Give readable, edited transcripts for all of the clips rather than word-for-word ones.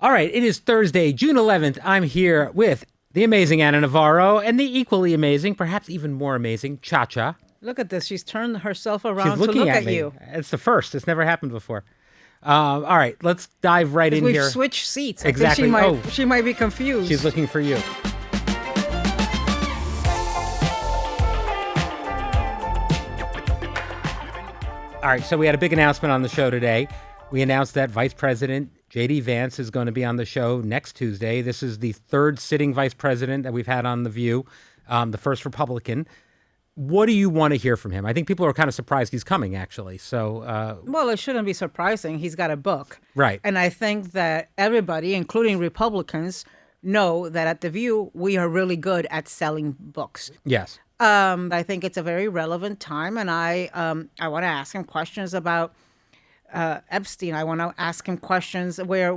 All right, it is Thursday, June 11th. I'm here with the amazing Anna Navarro and the equally amazing, perhaps even more amazing, Cha-Cha. Look at this. She's turned herself around She's to look at me. you. It's the first. It's never happened before. All right, let's dive right in We've here. switched seats. Exactly. I think she might be confused. She's looking for you. All right, so we had a big announcement on the show today. We announced that Vice President JD Vance is going to be on the show next Tuesday. This is the third sitting vice president that we've had on The View, the first Republican. What do you want to hear from him? I think people are kind of surprised he's coming, actually. So, well, it shouldn't be surprising. He's got a book. Right. And I think that everybody, including Republicans, know that at The View, we are really good at selling books. Yes. I think it's a very relevant time, and I want to ask him questions about Epstein. I want to ask him questions where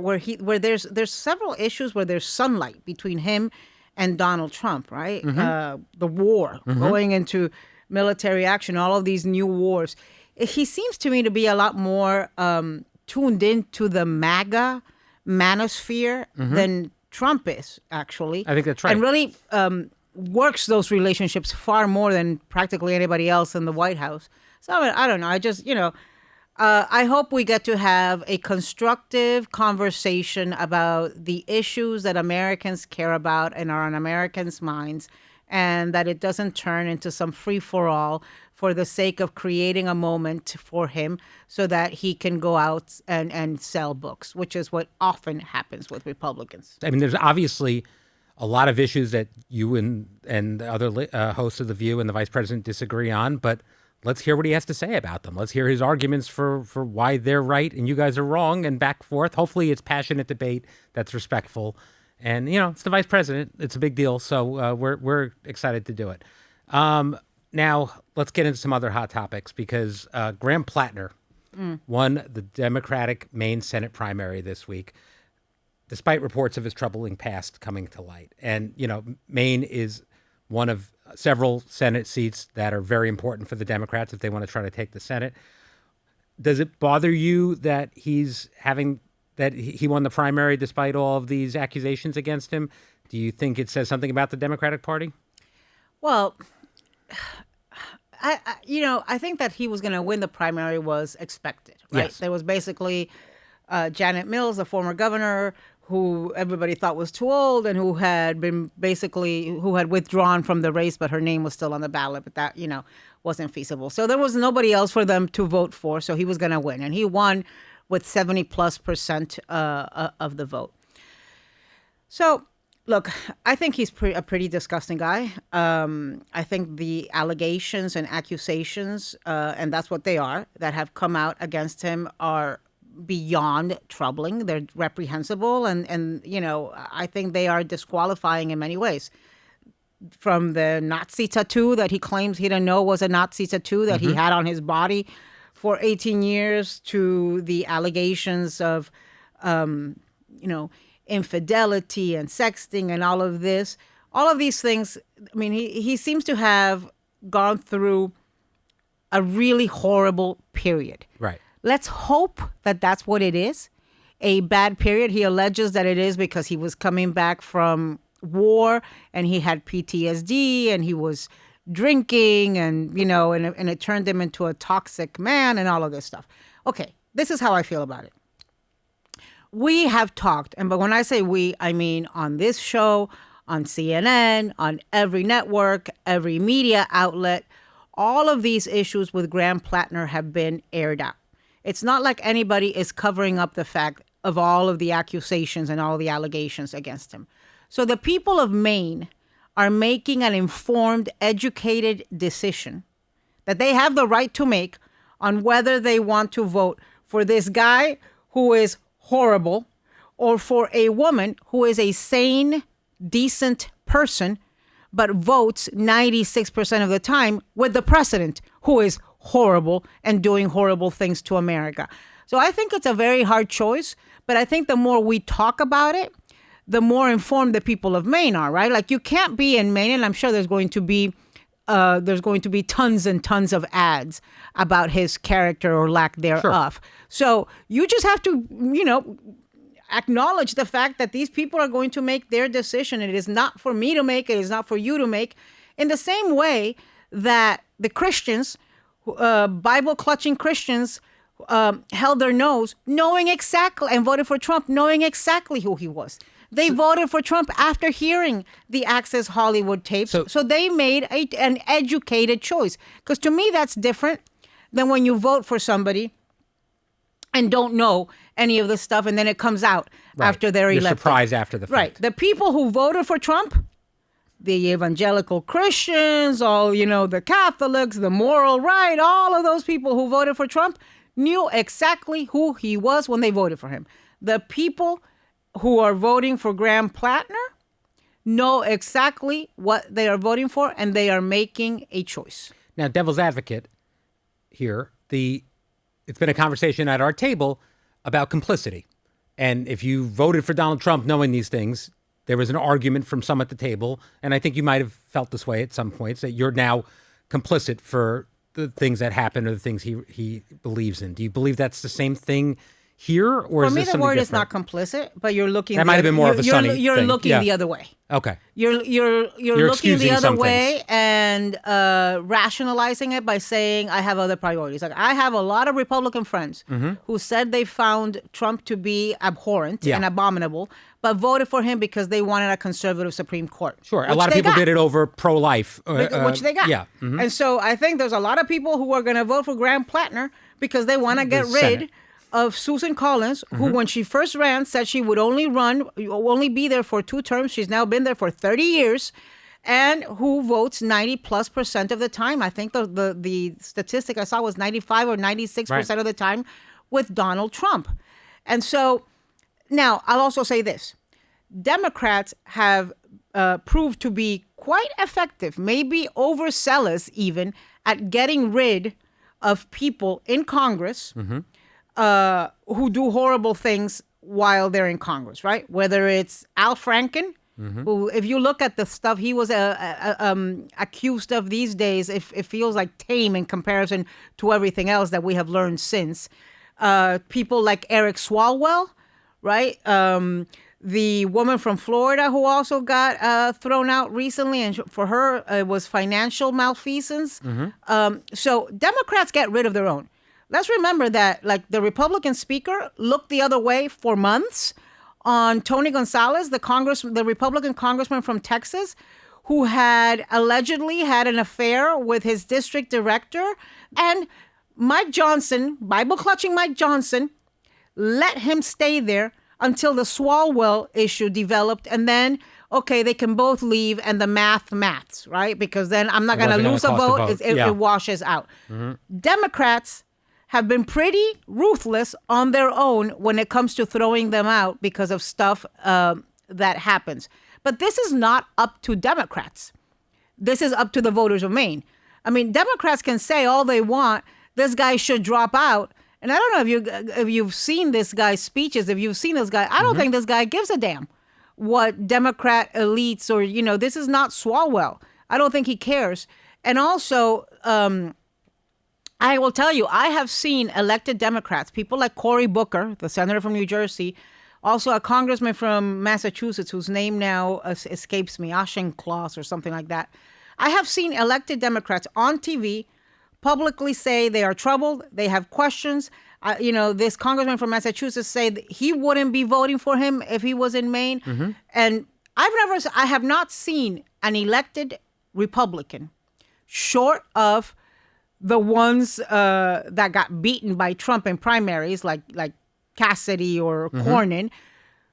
there's several issues where there's sunlight between him and Donald Trump, right? Mm-hmm. The war, going into military action, all of these new wars. He seems to me to be a lot more tuned into the MAGA manosphere than Trump is, actually. I think that's right. And really works those relationships far more than practically anybody else in the White House. So I don't know. I just, I hope we get to have a constructive conversation about the issues that Americans care about and are on Americans' minds, and that it doesn't turn into some free-for-all for the sake of creating a moment for him so that he can go out and sell books, which is what often happens with Republicans. I mean, there's obviously a lot of issues that you and the other hosts of The View and the vice president disagree on, but let's hear what he has to say about them. Let's hear his arguments for why they're right and you guys are wrong, and back and forth. Hopefully it's passionate debate that's respectful. And, it's the vice president. It's a big deal. So we're excited to do it. Now, let's get into some other hot topics because Graham Platner won the Democratic Maine Senate primary this week, despite reports of his troubling past coming to light. And, Maine is one of several Senate seats that are very important for the Democrats if they want to try to take the Senate. Does it bother you that he won the primary despite all of these accusations against him? Do you think it says something about the Democratic Party? Well, I think that he was going to win the primary was expected, right? Yes. There was basically Janet Mills, the former governor, who everybody thought was too old and who had withdrawn from the race, but her name was still on the ballot, but that, wasn't feasible. So there was nobody else for them to vote for, so he was going to win. And he won with 70+% of the vote. So, look, I think he's a pretty disgusting guy. I think the allegations and accusations, and that's what they are, that have come out against him are beyond troubling. They're reprehensible, and I think they are disqualifying in many ways. From the Nazi tattoo that he claims he didn't know was a Nazi tattoo that he had on his body for 18 years to the allegations of, infidelity and sexting and all of this. All of these things, I mean, he seems to have gone through a really horrible period. Right. Let's hope that that's what it is, a bad period. He alleges that it is because he was coming back from war and he had PTSD and he was drinking and, and it turned him into a toxic man and all of this stuff. Okay, this is how I feel about it. We have talked, but when I say we, I mean on this show, on CNN, on every network, every media outlet, all of these issues with Graham Platner have been aired out. It's not like anybody is covering up the fact of all of the accusations and all the allegations against him. So the people of Maine are making an informed, educated decision that they have the right to make on whether they want to vote for this guy who is horrible or for a woman who is a sane, decent person, but votes 96% of the time with the president who is horrible and doing horrible things to America. So I think it's a very hard choice, but I think the more we talk about it, the more informed the people of Maine are, right? Like you can't be in Maine, and I'm sure there's going to be tons and tons of ads about his character or lack thereof. Sure. So you just have to, acknowledge the fact that these people are going to make their decision. It is not for me to make. It is not for you to make. In the same way that the Christians, Bible-clutching Christians, held their nose, knowing exactly, and voted for Trump, knowing exactly who he was. They voted for Trump after hearing the Access Hollywood tapes. So they made an educated choice. Because to me, that's different than when you vote for somebody and don't know any of the stuff, and then it comes out after they're elected. You're surprised after the fact. Right. The people who voted for Trump, the evangelical Christians, all, the Catholics, the moral right, all of those people who voted for Trump knew exactly who he was when they voted for him. The people who are voting for Graham Platner know exactly what they are voting for, and they are making a choice. Now, devil's advocate here, it's been a conversation at our table about complicity. And if you voted for Donald Trump knowing these things, there was an argument from some at the table, and I think you might have felt this way at some points, that you're now complicit for the things that happen or the things he believes in. Do you believe that's the same thing here, or for is me, this the something word different? is not complicit, but you're looking. That might have been more of a Sunny You're thing. looking the other way. Okay. You're looking excusing the other some way things. and rationalizing it by saying I have other priorities. Like, I have a lot of Republican friends who said they found Trump to be abhorrent and abominable, but voted for him because they wanted a conservative Supreme Court. Sure. A lot of people did it over pro-life. Which they got. Yeah. Mm-hmm. And so I think there's a lot of people who are going to vote for Graham Platner because they want to get rid Senate. of Susan Collins, who when she first ran said she would only be there for 2 terms. She's now been there for 30 years, and who votes 90+% of the time. I think the statistic I saw was 95 or 96% of the time with Donald Trump. And so now I'll also say this. Democrats have proved to be quite effective, maybe overzealous even, at getting rid of people in Congress who do horrible things while they're in Congress, right? Whether it's Al Franken, who, if you look at the stuff he was accused of these days, it feels like tame in comparison to everything else that we have learned since. People like Eric Swalwell, right? The woman from Florida who also got thrown out recently, and for her, it was financial malfeasance. So Democrats get rid of their own. Let's remember that, like, the Republican speaker looked the other way for months on Tony Gonzalez, the Republican congressman from Texas, who had allegedly had an affair with his district director. And Mike Johnson, Bible-clutching Mike Johnson, let him stay there until the Swalwell issue developed. And then, okay, they can both leave, and the maths, right? Because then I'm not going to lose a vote. It washes out. Democrats have been pretty ruthless on their own when it comes to throwing them out because of stuff that happens. But this is not up to Democrats. This is up to the voters of Maine. I mean, Democrats can say all they want, this guy should drop out. And I don't know if you've seen this guy's speeches, if you've seen this guy, I don't think this guy gives a damn what Democrat elites or, this is not Swalwell. I don't think he cares. And also, I will tell you, I have seen elected Democrats, people like Cory Booker, the senator from New Jersey, also a congressman from Massachusetts whose name now escapes me, Auchincloss or something like that. I have seen elected Democrats on TV publicly say they are troubled, they have questions. This congressman from Massachusetts said he wouldn't be voting for him if he was in Maine. And I have not seen an elected Republican, short of the ones that got beaten by Trump in primaries, like Cassidy or Cornyn,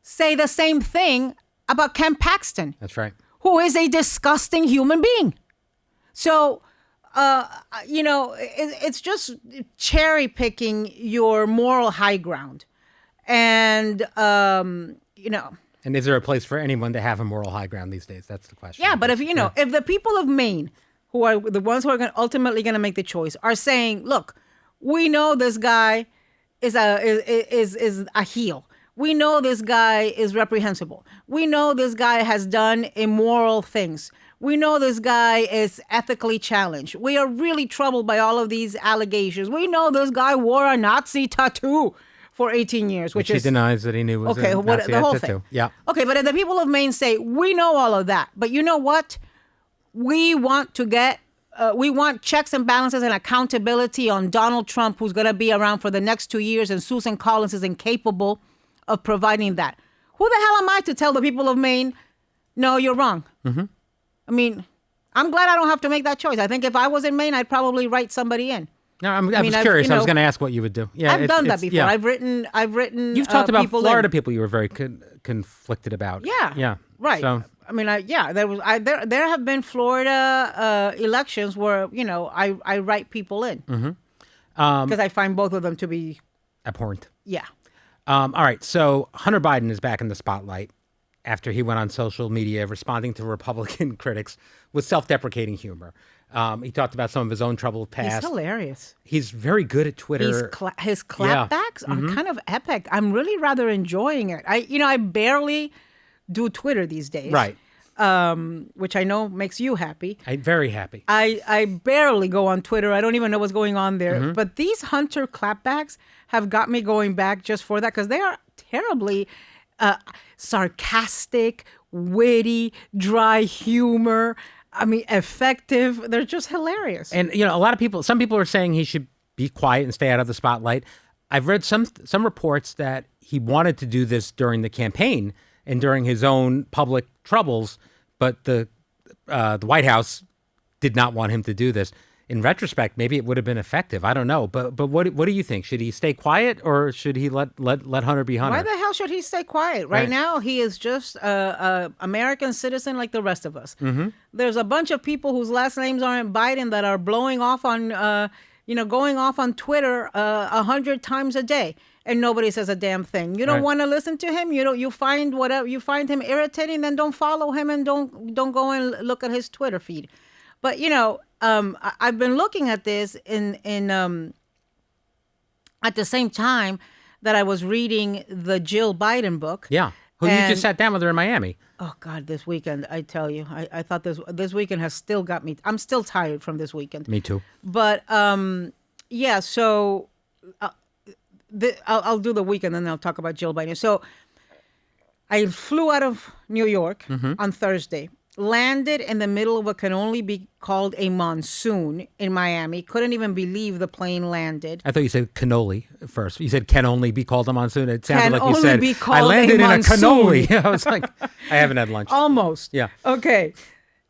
say the same thing about Ken Paxton. That's right. Who is a disgusting human being. So, it's just cherry picking your moral high ground. And, And is there a place for anyone to have a moral high ground these days? That's the question. Yeah, but if the people of Maine, who are the ones who are ultimately going to make the choice, are saying, look, we know this guy is a heel. We know this guy is reprehensible. We know this guy has done immoral things. We know this guy is ethically challenged. We are really troubled by all of these allegations. We know this guy wore a Nazi tattoo. for 18 years, which She is denies that he knew was okay. a What Nazi the whole tattoo. thing? Yeah. Okay, but the people of Maine say we know all of that, but you know what? We want to get. We want checks and balances and accountability on Donald Trump, who's going to be around for the next 2 years, and Susan Collins is incapable of providing that. Who the hell am I to tell the people of Maine, no, you're wrong? Mm-hmm. I mean, I'm glad I don't have to make that choice. I think if I was in Maine, I'd probably write somebody in. No, I was curious. I was going to ask what you would do. Yeah, I've done that before. Yeah. I've written. You've talked about Florida in. people you were very conflicted about. Yeah. Yeah. Right. So, there have been Florida elections where I write people in because I find both of them to be abhorrent. Yeah. All right. So Hunter Biden is back in the spotlight after he went on social media responding to Republican critics with self-deprecating humor. He talked about some of his own troubled past. He's hilarious. He's very good at Twitter. His clapbacks are kind of epic. I'm really rather enjoying it. I barely do Twitter these days. Right. Which I know makes you happy. I'm very happy. I barely go on Twitter. I don't even know what's going on there. But these Hunter clapbacks have got me going back just for that because they are terribly sarcastic, witty, dry humor. I mean, effective. They're just hilarious. And, some people are saying he should be quiet and stay out of the spotlight. I've read some reports that he wanted to do this during the campaign and during his own public troubles, but the White House did not want him to do this. In retrospect, maybe it would have been effective. I don't know. But what do you think? Should he stay quiet or should he let Hunter be Hunter? Why the hell should he stay quiet? Right now, he is just a American citizen like the rest of us. Mm-hmm. There's a bunch of people whose last names aren't Biden that are blowing off on, going off on Twitter 100 times a day. And nobody says a damn thing. You don't want to listen to him. You find him irritating, then don't follow him and don't go and look at his Twitter feed. But I've been looking at this in at the same time that I was reading the Jill Biden book. Yeah, who you just sat down with her in Miami. Oh God, this weekend, I tell you, I thought this weekend has still got me. I'm still tired from this weekend. Me too. But yeah, so. I'll do the weekend and then I'll talk about Jill Biden. So I flew out of New York on Thursday, landed in the middle of what can only be called a monsoon in Miami. Couldn't even believe the plane landed. I thought you said cannoli first. You said can only be called a monsoon. It sounded like you said I landed in a cannoli. I was like, I haven't had lunch. Almost. Yeah. Okay.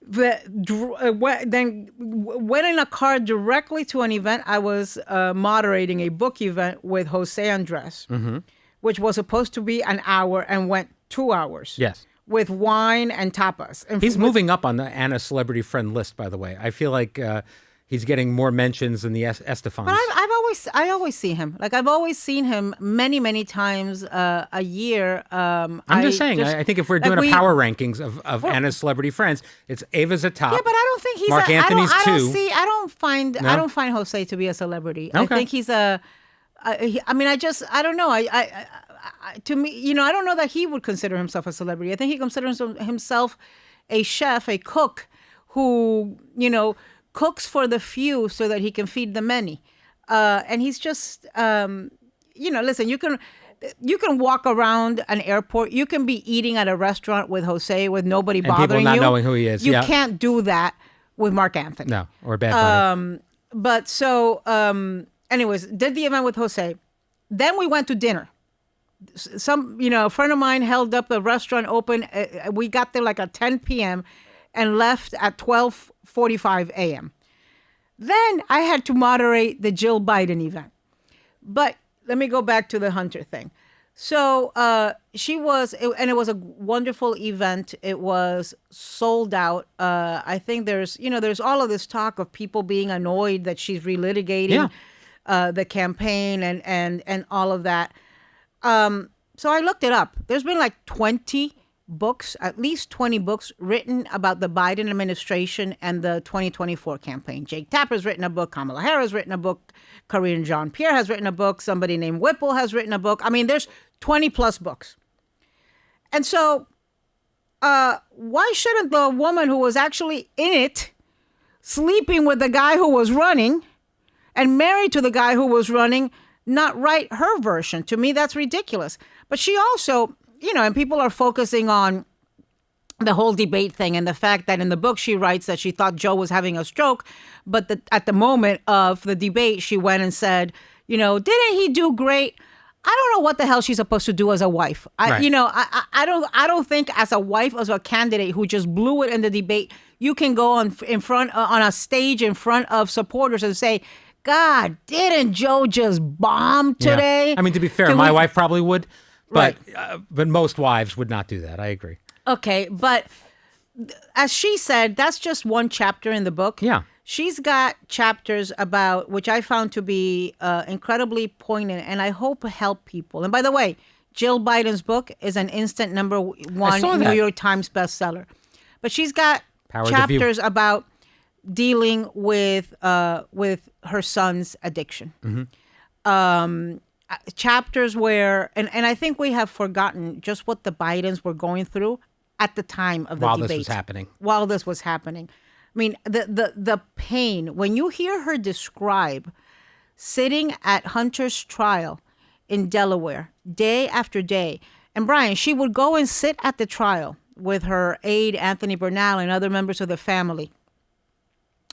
Then went in a car directly to an event. I was moderating a book event with Jose Andres, which was supposed to be an hour and went 2 hours. Yes. With wine and tapas. And he's moving up on the Anna celebrity friend list, by the way. I feel like he's getting more mentions than the Estefans. But I always see him. Like I've always seen him many times a year. I'm just saying. I think if we're doing a power rankings of Anna's celebrity friends, it's Ava's at top. Yeah, but I don't think he's. Mark Anthony's two. I don't find Jose to be a celebrity. Okay. I think he's a. I don't know. To me, I don't know that he would consider himself a celebrity. I think he considers himself a chef, a cook, who cooks for the few so that he can feed the many. And he's just, listen, you can walk around an airport. You can be eating at a restaurant with Jose with nobody bothering people not you. Knowing who he is. You can't do that with Mark Anthony. No, or Bad Bunny. But so, anyways, did the event with Jose. Then we went to dinner. A friend of mine held up the restaurant open. We got there like at 10 p.m. and left at 12:45 a.m. Then I had to moderate the Jill Biden event. But let me go back to the Hunter thing. So it was a wonderful event. It was sold out. I think there's all of this talk of people being annoyed that she's relitigating the campaign and all of that. So I looked it up. There's been like 20 books, at least 20 books written about the Biden administration and the 2024 campaign. Jake Tapper's written a book. Kamala Harris written a book. Karine Jean-Pierre has written a book. Somebody named Whipple has written a book. I mean, there's 20 plus books. And so why shouldn't the woman who was actually in it, sleeping with the guy who was running and married to the guy who was running, not write her version. To me, that's ridiculous. But she also, and people are focusing on the whole debate thing and the fact that in the book she writes that she thought Joe was having a stroke, but at the moment of the debate, she went and said, didn't he do great? I don't know what the hell she's supposed to do as a wife. Right. I don't think as a wife of a candidate who just blew it in the debate, you can go on a stage in front of supporters and say, God, didn't Joe just bomb today? Yeah. I mean, to be fair, my wife probably would, but most wives would not do that. I agree. Okay, but as she said, that's just one chapter in the book. Yeah. She's got chapters about, which I found to be incredibly poignant, and I hope help people. And by the way, Jill Biden's book is an instant #1 New York Times bestseller. But she's got chapters about dealing with her son's addiction. Mm-hmm. Chapters where, and I think we have forgotten just what the Bidens were going through at the time of the debate. While this was happening. I mean, the pain, when you hear her describe sitting at Hunter's trial in Delaware day after day. And Brian, she would go and sit at the trial with her aide, Anthony Bernal, and other members of the family.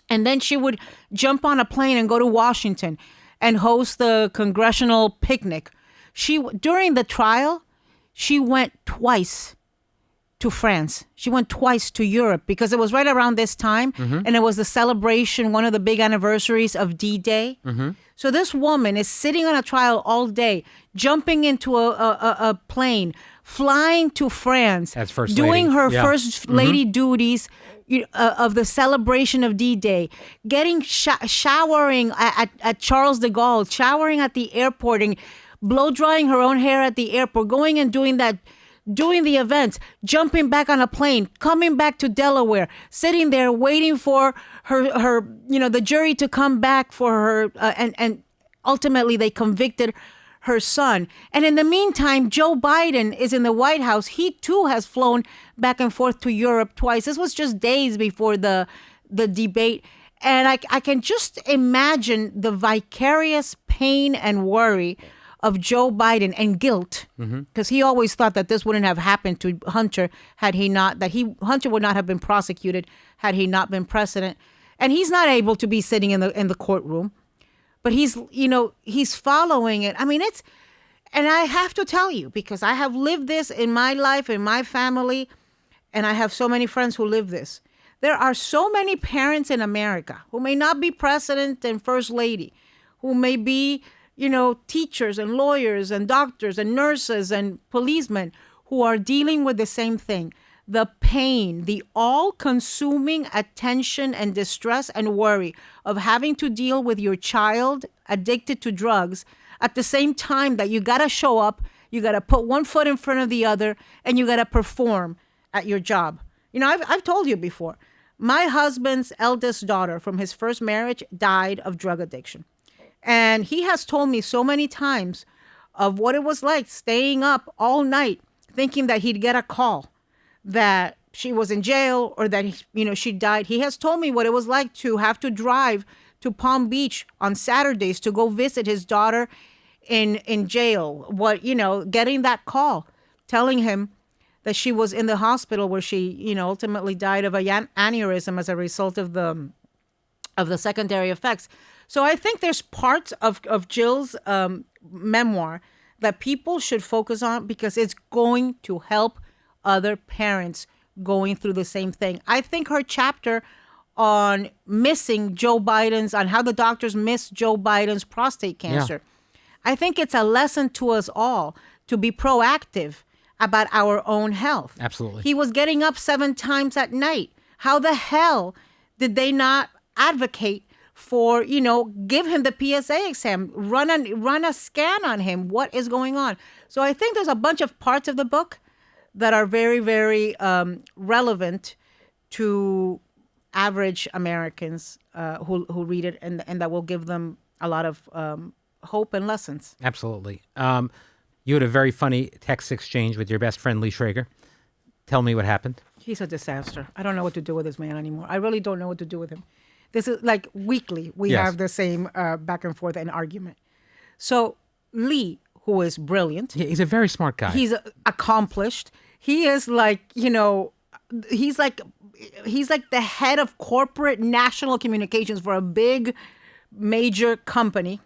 And then she would jump on a plane and go to Washington and host the congressional picnic. During the trial, she went twice to France. She went twice to Europe because it was right around this time, and it was the celebration, one of the big anniversaries of D-Day. So this woman is sitting on a trial all day, jumping into a plane, flying to France, as first doing lady. her first lady duties of the celebration of D-Day, getting showering at Charles de Gaulle, showering at the airport, and blow drying her own hair at the airport, going and doing the events, jumping back on a plane, coming back to Delaware, sitting there waiting for her the jury to come back for her, and ultimately they convicted her son. And in the meantime, Joe Biden is in the White House. He too has flown back and forth to Europe twice. This was just days before the debate. And I can just imagine the vicarious pain and worry of Joe Biden and guilt, because he always thought that this wouldn't have happened to Hunter had he not, Hunter would not have been prosecuted had he not been president. And he's not able to be sitting in the courtroom, but he's following it. I mean, and I have to tell you, because I have lived this in my life, in my family, and I have so many friends who live this. There are so many parents in America who may not be president and first lady, who may be teachers and lawyers and doctors and nurses and policemen who are dealing with the same thing. The pain, the all-consuming attention and distress and worry of having to deal with your child addicted to drugs at the same time that you got to show up, you got to put one foot in front of the other, and you got to perform at your job. I've told you before, my husband's eldest daughter from his first marriage died of drug addiction. And he has told me so many times of what it was like staying up all night thinking that he'd get a call that she was in jail or that she died. He has told me what it was like to have to drive to Palm Beach on Saturdays to go visit his daughter in jail. Getting that call telling him that she was in the hospital where she ultimately died of an aneurysm as a result of the secondary effects. So I think there's parts of Jill's memoir that people should focus on because it's going to help other parents going through the same thing. I think her chapter on on how the doctors missed Joe Biden's prostate cancer. Yeah. I think it's a lesson to us all to be proactive about our own health. Absolutely. He was getting up 7 times at night. How the hell did they not advocate for, give him the PSA exam, run a scan on him? What is going on? So I think there's a bunch of parts of the book that are very, very relevant to average Americans who read it, and that will give them a lot of hope and lessons. Absolutely. You had a very funny text exchange with your best friend, Lee Schrager. Tell me what happened. He's a disaster. I don't know what to do with this man anymore. I really don't know what to do with him. This is like weekly. We have the same back and forth and argument. So Lee, who is brilliant. Yeah, he's a very smart guy. He's accomplished. He is like, he's like the head of corporate national communications for a big major company.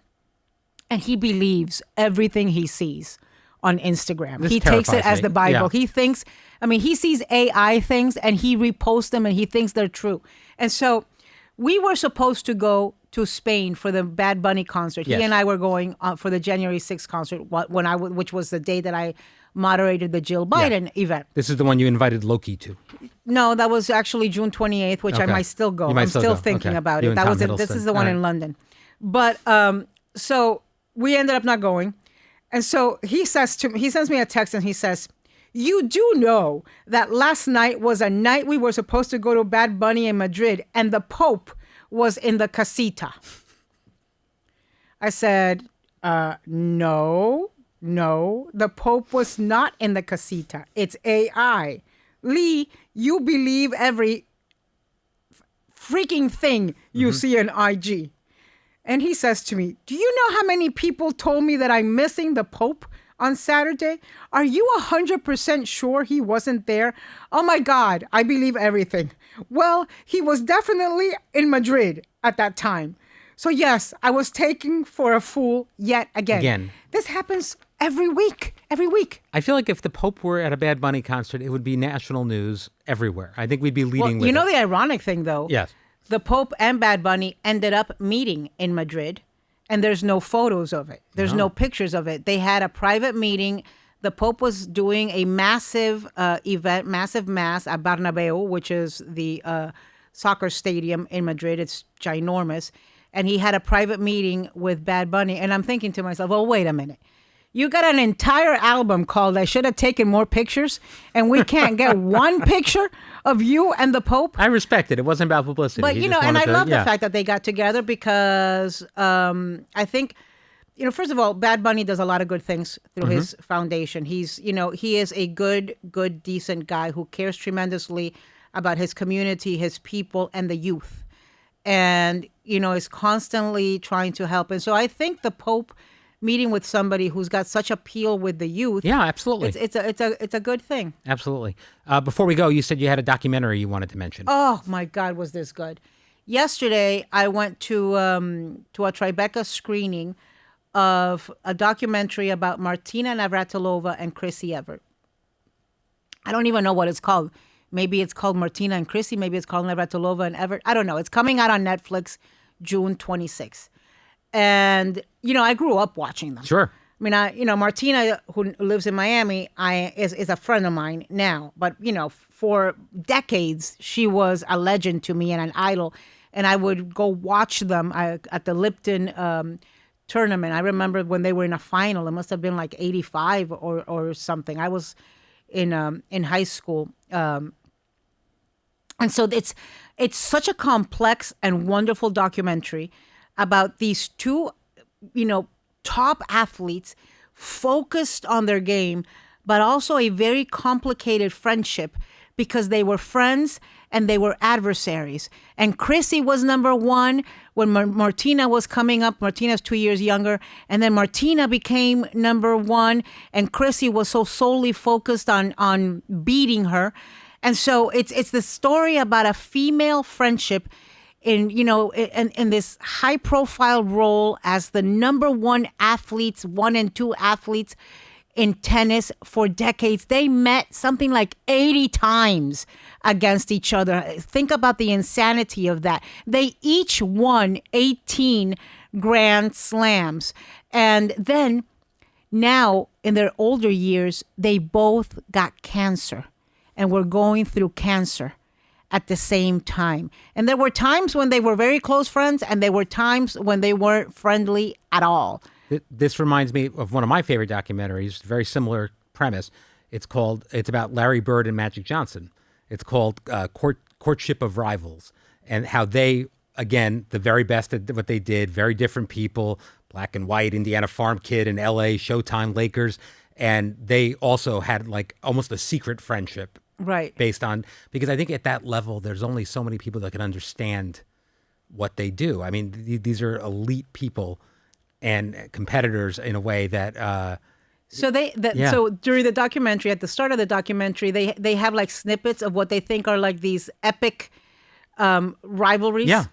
And he believes everything he sees on Instagram. He takes it as the Bible. Yeah. He thinks, he sees AI things and he reposts them and he thinks they're true. And so we were supposed to go to Spain for the Bad Bunny concert. Yes. He and I were going for the January 6th concert, which was the day that I moderated the Jill Biden event. This is the one you invited Loki to. No, that was actually June 28th, which I might still go. You might I'm still go. thinking Okay. about You it. and Tom This is the Hiddleston. one All in right. London. But so we ended up not going. And so he sends me a text and he says, "You do know that last night was a night we were supposed to go to Bad Bunny in Madrid and the Pope was in the casita." I said, no, the Pope was not in the casita. It's AI. Lee, you believe every freaking thing you see on IG. And he says to me, "Do you know how many people told me that I'm missing the Pope on Saturday? Are you 100% sure he wasn't there? Oh my God, I believe everything. Well, he was definitely in Madrid at that time. So yes, I was taken for a fool yet again. This happens every week. I feel like if the Pope were at a Bad Bunny concert, it would be national news everywhere. I think we'd be leading with the ironic thing though? Yes. The Pope and Bad Bunny ended up meeting in Madrid, and there's no photos of it. There's no pictures of it. They had a private meeting. The Pope was doing a massive event, massive mass at Bernabeu, which is the soccer stadium in Madrid. It's ginormous. And he had a private meeting with Bad Bunny. And I'm thinking to myself, oh, wait a minute. You got an entire album called I Should Have Taken More Pictures, and we can't get one picture of you and the Pope? I respect it. It wasn't about publicity. But, and I love the fact that they got together because I think, first of all, Bad Bunny does a lot of good things through his foundation. He's, he is a good, decent guy who cares tremendously about his community, his people, and the youth. And, is constantly trying to help. And so I think the Pope meeting with somebody who's got such appeal with the youth. Yeah, absolutely. It's a good thing. Absolutely. Before we go, you said you had a documentary you wanted to mention. Oh my God, was this good? Yesterday, I went to a Tribeca screening of a documentary about Martina Navratilova and Chrissy Everett. I don't even know what it's called. Maybe it's called Martina and Chrissy. Maybe it's called Navratilova and Everett. I don't know. It's coming out on Netflix June 26th. And, I grew up watching them. Sure. I mean, Martina, who lives in Miami, is a friend of mine now. But, for decades, she was a legend to me and an idol. And I would go watch them at the Lipton tournament. I remember when they were in a final. It must have been like 85 or something. I was in high school. And so it's such a complex and wonderful documentary about these two, top athletes focused on their game, but also a very complicated friendship because they were friends and they were adversaries. And Chrissy was number one when Martina was coming up. Martina's 2 years younger. And then Martina became number one and Chrissy was so solely focused on beating her. And so it's the story about a female friendship in this high profile role as the number one athletes, 1 and 2 athletes in tennis for decades. They met something like 80 times against each other. Think about the insanity of that. They each won 18 Grand Slams. And then now in their older years, they both got cancer and were going through cancer at the same time. And there were times when they were very close friends and there were times when they weren't friendly at all. This reminds me of one of my favorite documentaries, very similar premise. It's about Larry Bird and Magic Johnson. It's called Courtship of Rivals, and how they, again, the very best at what they did, very different people, black and white, Indiana farm kid in LA, Showtime Lakers. And they also had like almost a secret friendship. Right. Based on, because I think at that level, there's only so many people that can understand what they do. I mean, these are elite people and competitors in a way that. So so during the documentary, at the start of the documentary, they have like snippets of what they think are like these epic rivalries. Yeah.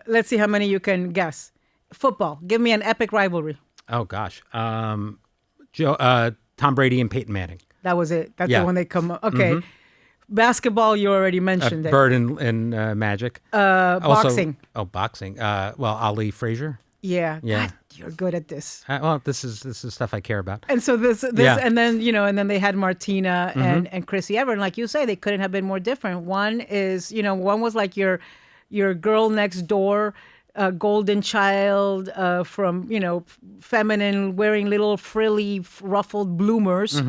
Let's see how many you can guess. Football. Give me an epic rivalry. Oh gosh. Tom Brady and Peyton Manning. That was it. That's the one they come up. Okay. Mm-hmm. Basketball, you already mentioned it. Bird and Magic. Boxing. Boxing. Ali Frazier. Yeah. God, you're good at this. This is stuff I care about. And so this, and then and then they had Martina and Chrissy Everett. And like you say, they couldn't have been more different. One is, one was like your girl next door, golden child from feminine, wearing little frilly ruffled bloomers.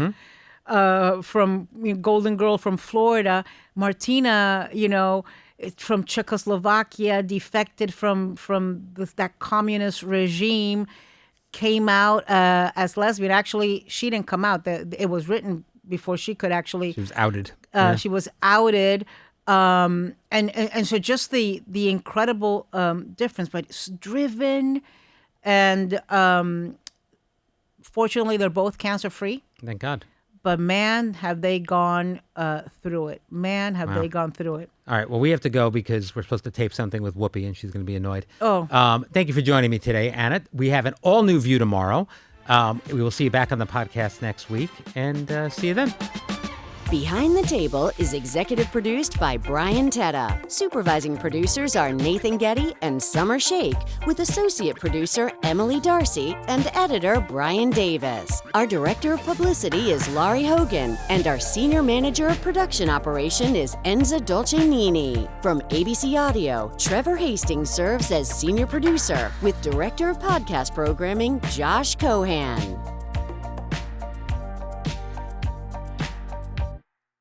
From Golden Girl from Florida. Martina, from Czechoslovakia, defected from that communist regime, came out as lesbian. Actually, she didn't come out. It was written before she could actually. She was outed. She was outed. And so just the incredible difference, but it's driven, and fortunately, they're both cancer-free. Thank God. But man, have they gone through it. Man, have they gone through it. All right. Well, we have to go because we're supposed to tape something with Whoopi, and she's going to be annoyed. Oh. Thank you for joining me today, Anna. We have an all-new View tomorrow. We will see you back on the podcast next week, and see you then. Behind the Table is executive produced by Brian Teta. Supervising producers are Nathan Getty and Summer Shake, with associate producer Emily Darcy and editor Brian Davis. Our director of publicity is Laurie Hogan, and our senior manager of production operation is Enza Dolcenini. From ABC Audio, Trevor Hastings serves as senior producer, with director of podcast programming Josh Cohan.